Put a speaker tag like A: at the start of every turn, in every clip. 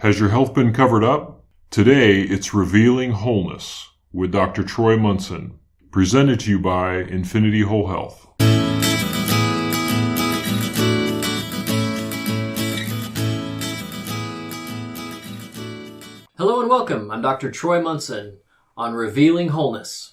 A: Has your health been covered up? Today, it's Revealing Wholeness with Dr. Troy-Munson, presented to you by Infinity Whole Health.
B: Hello and welcome. I'm Dr. Troy-Munson on Revealing Wholeness.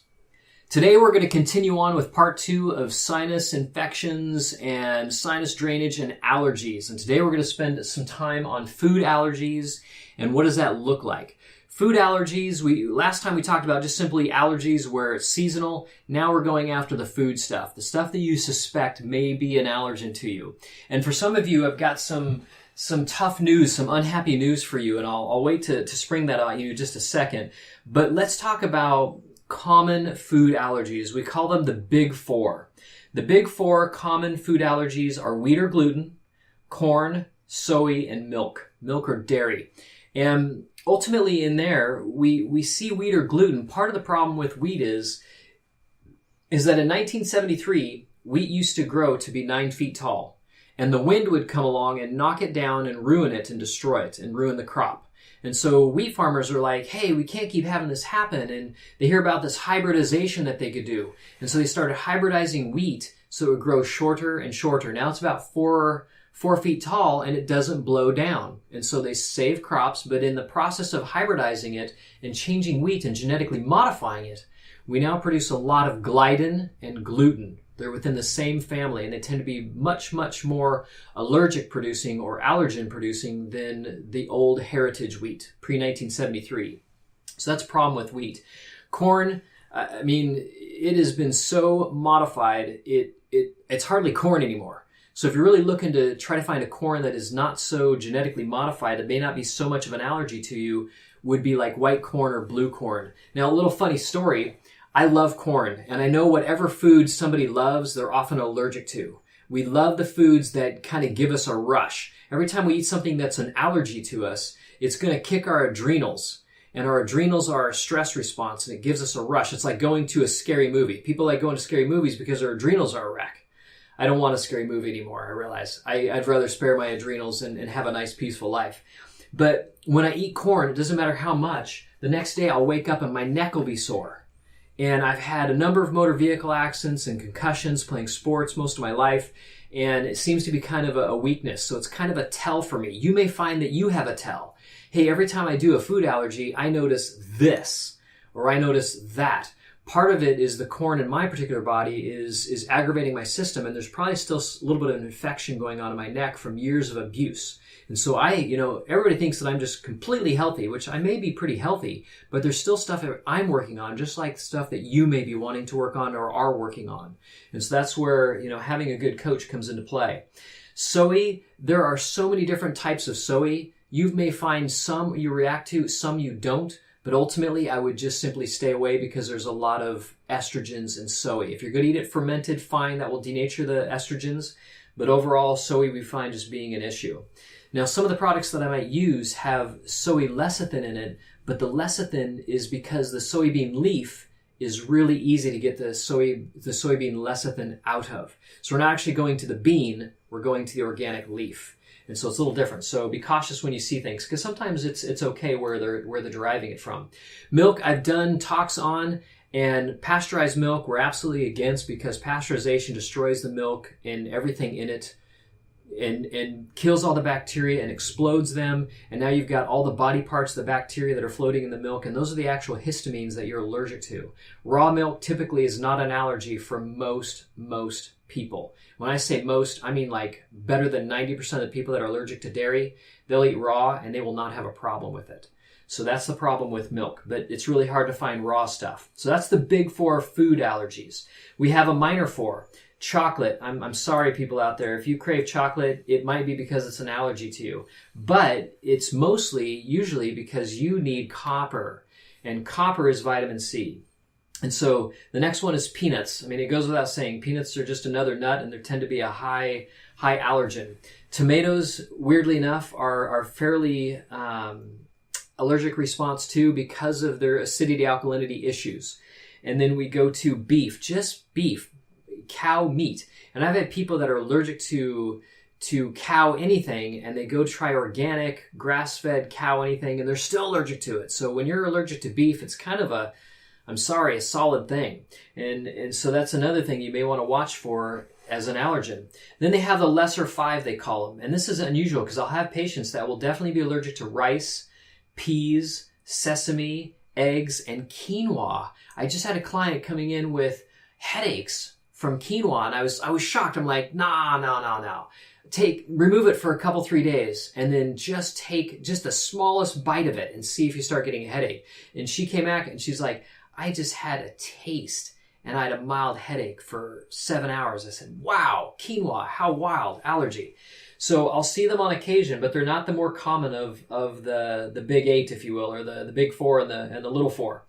B: Today we're going to continue on with part 2 of sinus infections and sinus drainage and allergies. And today we're going to spend some time on food allergies and what does that look like. Food allergies, last time we talked about just simply allergies where it's seasonal. Now we're going after the food stuff, the stuff that you suspect may be an allergen to you. And for some of you, I've got some tough news, some unhappy news for you, and I'll wait to spring that on you in just a second. But let's talk about common food allergies. We call them the Big Four. The Big Four common food allergies are wheat or gluten, corn, soy, and milk or dairy. And ultimately in there, we see wheat or gluten. Part of the problem with wheat is that in 1973, wheat used to grow to be 9 feet tall. And the wind would come along and knock it down and ruin it and destroy it and ruin the crop. And so wheat farmers are like, hey, we can't keep having this happen. And they hear about this hybridization that they could do. And so they started hybridizing wheat so it would grow shorter and shorter. Now it's about 4 feet tall and it doesn't blow down. And so they save crops, but in the process of hybridizing it and changing wheat and genetically modifying it, we now produce a lot of gliadin and gluten. They're within the same family, and they tend to be much, much more allergic producing or allergen producing than the old heritage wheat, pre-1973. So that's a problem with wheat. Corn, it has been so modified, it's hardly corn anymore. So if you're really looking to try to find a corn that is not so genetically modified, that may not be so much of an allergy to you, would be like white corn or blue corn. Now, a little funny story. I love corn, and I know whatever food somebody loves, they're often allergic to. We love the foods that kind of give us a rush. Every time we eat something that's an allergy to us, it's going to kick our adrenals. And our adrenals are our stress response, and it gives us a rush. It's like going to a scary movie. People like going to scary movies because their adrenals are a wreck. I don't want a scary movie anymore, I realize. I'd rather spare my adrenals and have a nice, peaceful life. But when I eat corn, it doesn't matter how much, the next day I'll wake up and my neck will be sore. And I've had a number of motor vehicle accidents and concussions playing sports most of my life, and it seems to be kind of a weakness. So it's kind of a tell for me. You may find that you have a tell. Hey, every time I do a food allergy, I notice this, or I notice that. Part of it is the corn in my particular body is aggravating my system, and there's probably still a little bit of an infection going on in my neck from years of abuse. And so everybody thinks that I'm just completely healthy, which I may be pretty healthy, but there's still stuff that I'm working on, just like stuff that you may be wanting to work on or are working on. And so that's where, having a good coach comes into play. Soy, there are so many different types of soy. You may find some you react to, some you don't. But ultimately, I would just simply stay away because there's a lot of estrogens in soy. If you're going to eat it fermented, fine, that will denature the estrogens. But overall, soy we find just being an issue. Now, some of the products that I might use have soy lecithin in it, but the lecithin is because the soybean leaf is really easy to get the soybean lecithin out of. So we're not actually going to the bean, we're going to the organic leaf. And so it's a little different. So be cautious when you see things, because sometimes it's okay where they're deriving it from. Milk, I've done talks on, and pasteurized milk we're absolutely against because pasteurization destroys the milk and everything in it and kills all the bacteria and explodes them. And now you've got all the body parts of the bacteria that are floating in the milk, and those are the actual histamines that you're allergic to. Raw milk typically is not an allergy for most people. When I say most, I mean like better than 90% of the people that are allergic to dairy, they'll eat raw and they will not have a problem with it. So that's the problem with milk, but it's really hard to find raw stuff. So that's the Big Four food allergies. We have a minor 4. Chocolate. I'm sorry, people out there. If you crave chocolate, it might be because it's an allergy to you. But it's usually because you need copper. And copper is vitamin C. And so the next one is peanuts. It goes without saying, peanuts are just another nut, and they tend to be a high allergen. Tomatoes, weirdly enough, are fairly allergic response to because of their acidity alkalinity issues. And then we go to beef, just beef, cow meat. And I've had people that are allergic to to cow anything and they go try organic, grass-fed cow anything and they're still allergic to it. So when you're allergic to beef, it's kind of a solid thing. And so that's another thing you may want to watch for as an allergen. Then they have the lesser 5, they call them. And this is unusual because I'll have patients that will definitely be allergic to rice, peas, sesame, eggs, and quinoa. I just had a client coming in with headaches from quinoa, and I was shocked. I'm like, no. Remove it for a couple, 3 days, and then just take just the smallest bite of it and see if you start getting a headache. And she came back and she's like, I just had a taste and I had a mild headache for 7 hours. I said, wow, quinoa, how wild, allergy. So I'll see them on occasion, but they're not the more common of the big 8, if you will, or the big 4 and the little 4.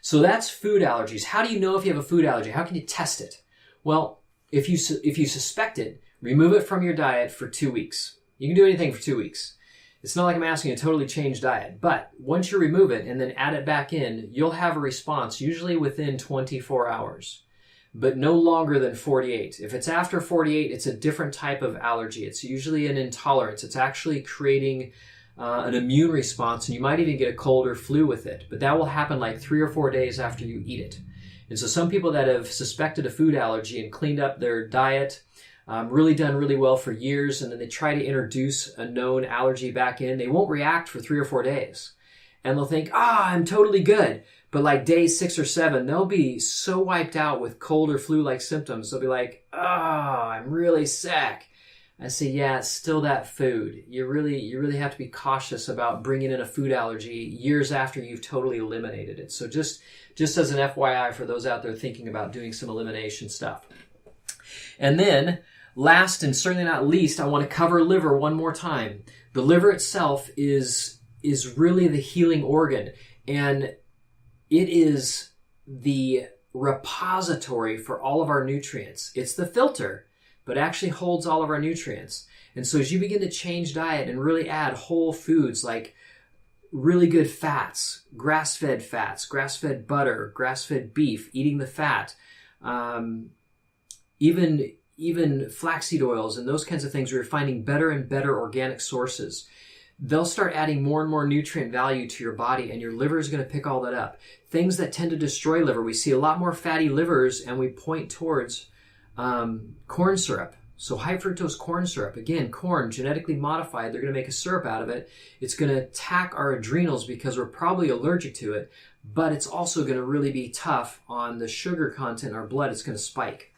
B: So that's food allergies. How do you know if you have a food allergy? How can you test it? Well, if you suspect it, remove it from your diet for 2 weeks. You can do anything for 2 weeks. It's not like I'm asking you to totally change diet, but once you remove it and then add it back in, you'll have a response usually within 24 hours, but no longer than 48. If it's after 48, it's a different type of allergy. It's usually an intolerance. It's actually creating an immune response, and you might even get a cold or flu with it, but that will happen like 3 or 4 days after you eat it. And so some people that have suspected a food allergy and cleaned up their diet, really done really well for years, and then they try to introduce a known allergy back in, they won't react for 3 or 4 days. And they'll think, I'm totally good. But like day 6 or 7, they'll be so wiped out with cold or flu-like symptoms. They'll be like, I'm really sick. I say, yeah, it's still that food. You really have to be cautious about bringing in a food allergy years after you've totally eliminated it. So just as an FYI for those out there thinking about doing some elimination stuff. And then, last and certainly not least, I want to cover liver one more time. The liver itself is really the healing organ, and it is the repository for all of our nutrients. It's the filter, but actually holds all of our nutrients. And so as you begin to change diet and really add whole foods like really good fats, grass-fed butter, grass-fed beef, eating the fat, even flaxseed oils and those kinds of things, we're finding better and better organic sources. They'll start adding more and more nutrient value to your body, and your liver is going to pick all that up. Things that tend to destroy liver, we see a lot more fatty livers, and we point towards corn syrup. So high fructose corn syrup, again, corn, genetically modified, they're going to make a syrup out of it. It's going to attack our adrenals because we're probably allergic to it, but it's also going to really be tough on the sugar content in our blood. It's going to spike.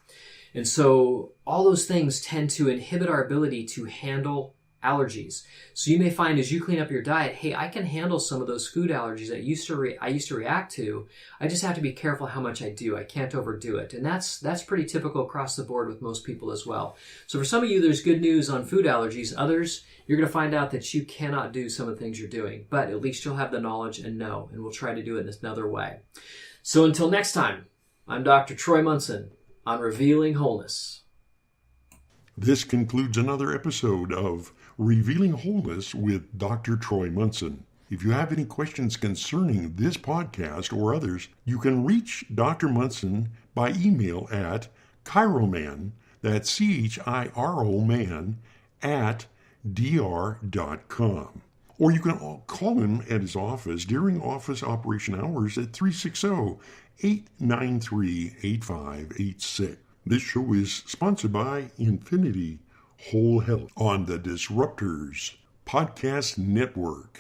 B: And so all those things tend to inhibit our ability to handle allergies. So you may find as you clean up your diet, hey, I can handle some of those food allergies that I used to react to. I just have to be careful how much I do. I can't overdo it. And that's pretty typical across the board with most people as well. So for some of you, there's good news on food allergies. Others, you're going to find out that you cannot do some of the things you're doing, but at least you'll have the knowledge and know, and we'll try to do it in another way. So until next time, I'm Dr. Troy Munson on Revealing Wholeness.
A: This concludes another episode of Revealing Wholeness with Dr. Troy Munson. If you have any questions concerning this podcast or others, you can reach Dr. Munson by email at chiroman, that's CHIRO man, @dr.com. Or you can call him at his office during office operation hours at 360-893-8586. This show is sponsored by Infinity Whole Health on the Disruptors Podcast Network.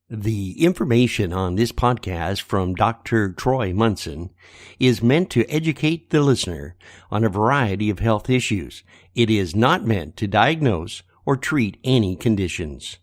C: The information on this podcast from Dr. Troy Munson is meant to educate the listener on a variety of health issues. It is not meant to diagnose or treat any conditions.